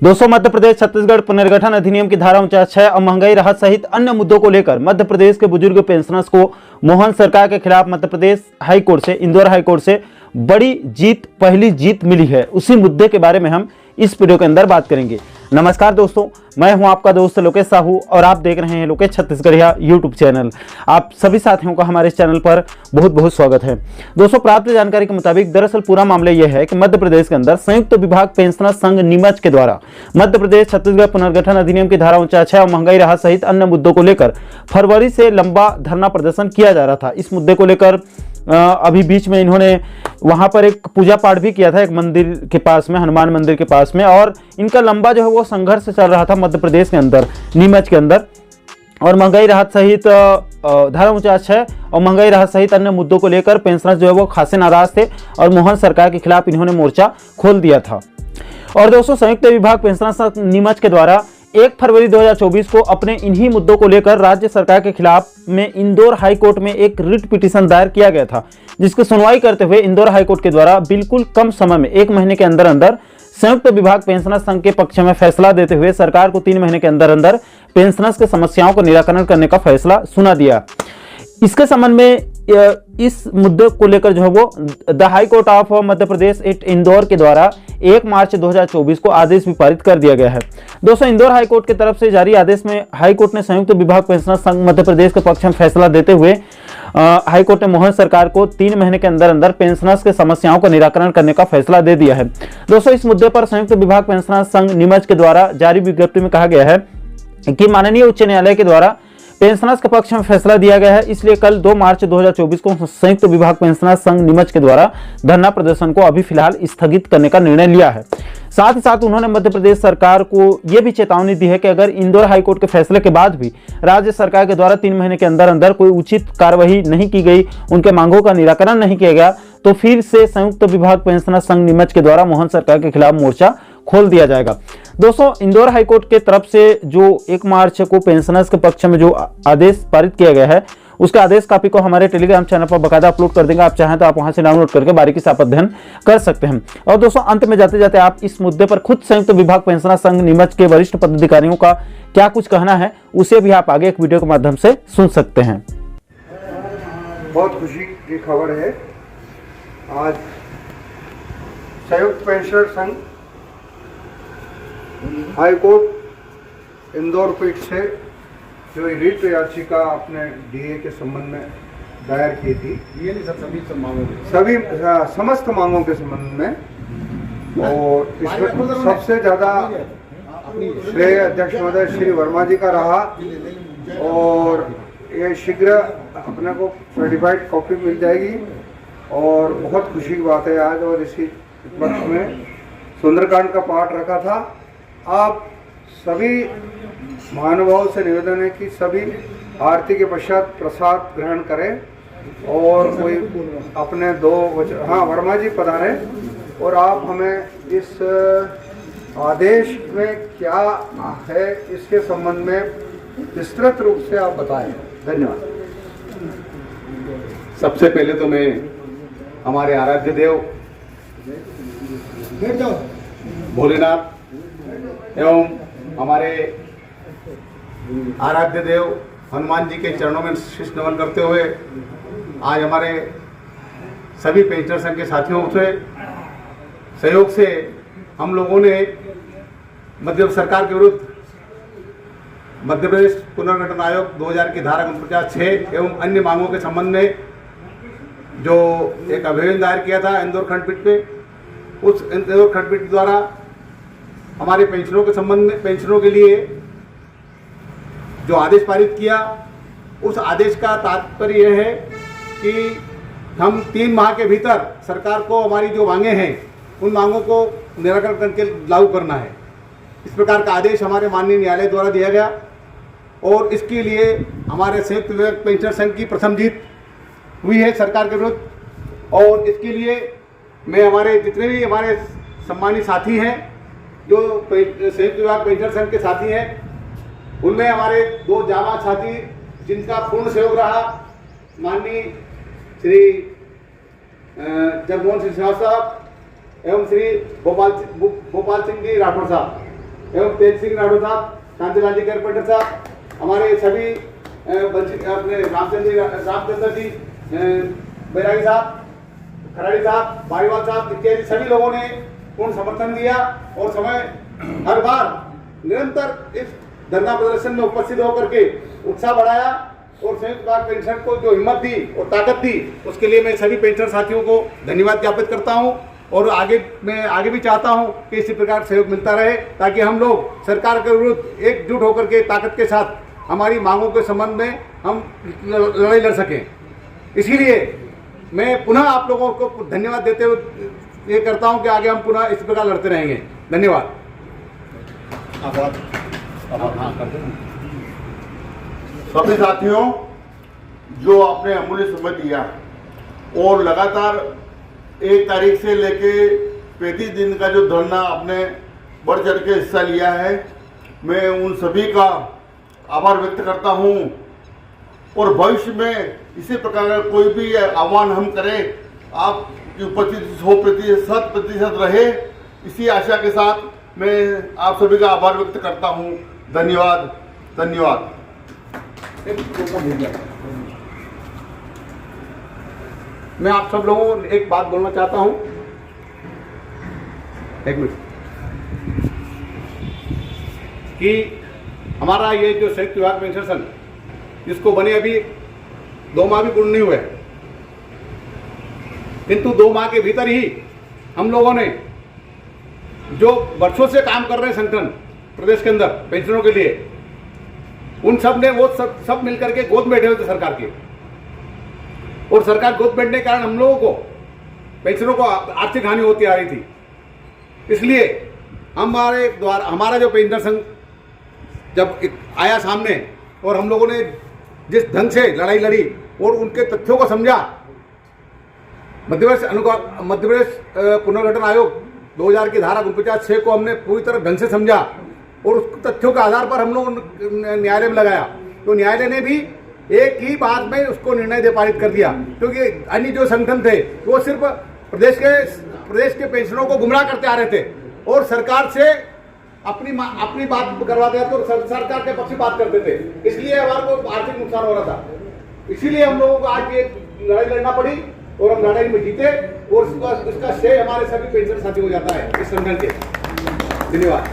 दोस्तों, मध्य प्रदेश छत्तीसगढ़ पुनर्गठन अधिनियम की धारा 49 और महंगाई राहत सहित अन्य मुद्दों को लेकर मध्य प्रदेश के बुजुर्ग पेंशनर्स को मोहन सरकार के खिलाफ मध्य प्रदेश हाईकोर्ट से, इंदौर हाईकोर्ट से बड़ी जीत, पहली जीत मिली है। उसी मुद्दे के बारे में हम इस वीडियो के अंदर बात करेंगे। नमस्कार दोस्तों, मैं हूं आपका दोस्त लोकेश साहू और आप देख रहे हैं लोकेश छत्तीसगढ़िया यूट्यूब चैनल। आप सभी साथियों का हमारे इस चैनल पर बहुत बहुत स्वागत है। दोस्तों, प्राप्त जानकारी के मुताबिक दरअसल पूरा मामला यह है कि मध्य प्रदेश के अंदर संयुक्त विभाग पेंशनर संघ नीमच के द्वारा मध्य प्रदेश छत्तीसगढ़ पुनर्गठन अधिनियम की धारा 49 और महंगाई राहत सहित अन्य मुद्दों को लेकर फरवरी से लंबा धरना प्रदर्शन किया जा रहा था। इस मुद्दे को लेकर अभी बीच में इन्होंने वहां पर एक पूजा पाठ भी किया था, एक मंदिर के पास में, हनुमान मंदिर के पास में, और इनका लंबा जो है वो संघर्ष चल रहा था मध्य प्रदेश के अंदर, नीमच के अंदर। और महंगाई राहत सहित धारा 49 और महंगाई राहत सहित अन्य मुद्दों को लेकर पेंशनर्स जो है वो खासे नाराज थे और मोहन सरकार के खिलाफ इन्होंने मोर्चा खोल दिया था। और दोस्तों, संयुक्त विभाग पेंशनर संघ नीमच के द्वारा 1 फरवरी 2024 को अपने इन्हीं मुद्दों को लेकर राज्य सरकार के खिलाफ में इंदौर हाईकोर्ट में एक रिट पिटीशन दायर किया गया था, जिसकी सुनवाई करते हुए इंदौर हाईकोर्ट के द्वारा बिल्कुल कम समय में 1 महीने के अंदर अंदर संयुक्त विभाग पेंशनर संघ के पक्ष में फैसला देते हुए सरकार को 3 महीने के अंदर अंदर पेंशनर्स के समस्याओं का निराकरण करने का फैसला सुना दिया। इसके संबंध में इस मुद्दे को लेकर जो है वो the high court of Madhya Pradesh at Indore के द्वारा 1 मार्च 2024 को आदेश भी पारित कर दिया गया है। दोस्तों, इंदौर हाई कोर्ट की तरफ से जारी आदेश में हाई कोर्ट ने संयुक्त विभाग पेंशनर संघ मध्य प्रदेश के पक्ष में फैसला देते हुए हाई कोर्ट ने मोहन सरकार को 3 महीने के अंदर अंदर पेंशनर्स के समस्याओं का निराकरण करने का फैसला दे दिया है। दोस्तों, इस मुद्दे पर संयुक्त विभाग पेंशनर संघ नीमच के द्वारा जारी विज्ञप्ति में कहा गया है कि माननीय उच्च न्यायालय के द्वारा पेंशनर्स के पक्ष में फैसला दिया गया है, इसलिए कल 2 मार्च 2024 को संयुक्त विभाग पेंशनर संघ नीमच के द्वारा धरना प्रदर्शन को अभी फिलहाल स्थगित करने का निर्णय लिया है। साथ ही साथ उन्होंने मध्य प्रदेश सरकार को यह भी चेतावनी दी है कि अगर इंदौर हाईकोर्ट के फैसले के बाद भी राज्य सरकार के द्वारा 3 महीने के अंदर अंदर कोई उचित कार्रवाई नहीं की गई, उनके मांगों का निराकरण नहीं किया गया, तो फिर से संयुक्त विभाग पेंशनर संघ नीमच के द्वारा मोहन सरकार के खिलाफ मोर्चा खोल दिया जाएगा। दोस्तों, इंदौर हाईकोर्ट के तरफ से जो 1 मार्च को पेंशनर्स के पक्ष में जो आदेश पारित किया गया है, उसके आदेश कॉपी को हमारे टेलीग्राम चैनल पर बकायदा अपलोड कर देंगे। आप चाहें तो आप वहां से डाउनलोड करके बारीकी से आप अध्ययन कर सकते हैं। और दोस्तों, अंत में जाते जाते आप इस मुद्दे पर खुद संयुक्त विभाग पेंशनर संघ नीमच के वरिष्ठ पदाधिकारियों का क्या कुछ कहना है, उसे भी आप आगे एक वीडियो के माध्यम से सुन सकते हैं। बहुत खुशी की खबर है। आज संयुक्त पेंशनर संघ हाईकोर्ट इंदौर पीठ से जो रिट याचिका अपने डीए के संबंध में दायर की थी, ये नहीं सभी समस्त मांगों के संबंध में, और इसमें सबसे ज़्यादा श्रेय अध्यक्ष महोदय श्री वर्मा जी का रहा, और ये शीघ्र अपने को सर्टिफाइड कॉपी मिल जाएगी। और बहुत खुशी की बात है आज, और इसी पक्ष में सुंदरकांड का पाठ रखा था। आप सभी महानुभावों से निवेदन है कि सभी आरती के पश्चात प्रसाद ग्रहण करें, और कोई अपने 2 वचन, हाँ वर्मा जी पधारे, और आप हमें इस आदेश में क्या है इसके संबंध में विस्तृत रूप से आप बताएं। धन्यवाद। सबसे पहले तो मैं हमारे आराध्य देव भोलेनाथ एवं हमारे आराध्य देव हनुमान जी के चरणों में शीश नमन करते हुए आज हमारे सभी पेंशनर संघ के साथियों से सहयोग से हम लोगों ने मध्य सरकार के विरुद्ध मध्य प्रदेश पुनर्गठन आयोग 2000 की धारा 49(6) एवं अन्य मांगों के संबंध में जो एक अभियान दायर किया था इंदौर खंडपीठ पे, उस इंदौर खंडपीठ द्वारा हमारे पेंशनरों के संबंध में, पेंशनरों के लिए जो आदेश पारित किया, उस आदेश का तात्पर्य यह है कि हम 3 माह के भीतर सरकार को हमारी जो मांगे हैं उन मांगों को निराकरण करके लागू करना है। इस प्रकार का आदेश हमारे माननीय न्यायालय द्वारा दिया गया, और इसके लिए हमारे संयुक्त विभाग पेंशनर संघ की प्रथम जीत हुई है सरकार के विरुद्ध। और इसके लिए मैं हमारे जितने भी हमारे सम्मानित साथी हैं जो संयुक्त विभाग पेंशनर संघ के साथी हैं, उनमें हमारे 2 जाबाज साथी जिनका पूर्ण सहयोग रहा, माननीय श्री जगमोहन सिंह साहब एवं श्री भोपाल सिंह जी राठौर साहब, एवं तेज सिंह नाडो साहब, शांतिलाल जी कारपेंटर साहब, हमारे सभी अपने रामचंद्र जी बैरागी साहब, खराड़ी साहब, बारीवाल साहब इत्यादि सभी लोगों ने पूर्ण समर्थन दिया और समय हर बार निरंतर इस धरना प्रदर्शन में उपस्थित होकर के उत्साह बढ़ाया और संयुक्त भाग पेंशन को जो हिम्मत दी और ताकत दी, उसके लिए मैं सभी पेंशनर साथियों को धन्यवाद ज्ञापित करता हूं और मैं आगे भी चाहता हूं कि इसी प्रकार सहयोग मिलता रहे ताकि हम लोग सरकार के विरुद्ध एकजुट होकर के ताकत के साथ हमारी मांगों के संबंध में हम लड़ाई लड़ सकें। इसीलिए मैं पुनः आप लोगों को धन्यवाद देते हुए ये करता हूं कि आगे हम पुनः इस प्रकार लड़ते रहेंगे। धन्यवाद। सभी साथियों जो आपने अमूल्य समय दिया और लगातार 1 तारीख से लेके 35 दिन का जो धरना आपने बढ़ चढ़ के हिस्सा लिया है, मैं उन सभी का आभार व्यक्त करता हूं और भविष्य में इसी प्रकार का कोई भी आह्वान हम करें, आपकी उपस्थिति 100% रहे, इसी आशा के साथ मैं आप सभी का आभार व्यक्त करता हूं। धन्यवाद। धन्यवाद। मैं आप सब लोगों को एक बात बोलना चाहता हूं, एक मिनट, कि हमारा ये जो संयुक्त विभाग पेंशन संघ जिसको बने अभी 2 माह भी पूर्ण नहीं हुए, किंतु 2 माह के भीतर ही हम लोगों ने जो वर्षों से काम कर रहे हैं संगठन प्रदेश के अंदर पेंशनरों के लिए, उन सब ने वो सब मिलकर के गोद बैठे हुए थे सरकार के, और सरकार गोद बैठने के कारण हम लोगों को पेंशनरों को आर्थिक हानि होती आ रही थी। इसलिए हमारा जो पेंशनर संघ जब आया सामने और हम लोगों ने जिस ढंग से लड़ाई लड़ी और उनके तथ्यों को समझा, मध्य प्रदेश पुनर्गठन आयोग 2000 की धारा 49(6) को हमने पूरी तरह ढंग से समझा और उस तथ्यों के आधार पर हम लोग न्यायालय में लगाया, तो न्यायालय ने भी एक ही बात में उसको निर्णय दे पारित कर दिया, क्योंकि अन्य जो संगठन थे वो सिर्फ प्रदेश के पेंशनरों को गुमराह करते आ रहे थे और सरकार से अपनी बात करवाते थे और सरकार के पक्ष में बात करते थे, इसलिए हमारे को आर्थिक नुकसान हो रहा था। इसीलिए हम लोगों को आज ये लड़ाई लड़ना पड़ी और हम लड़ाई में जीते और इसका श्रेय हमारे सभी पेंशन साथियों को जाता है इस संगठन के। धन्यवाद।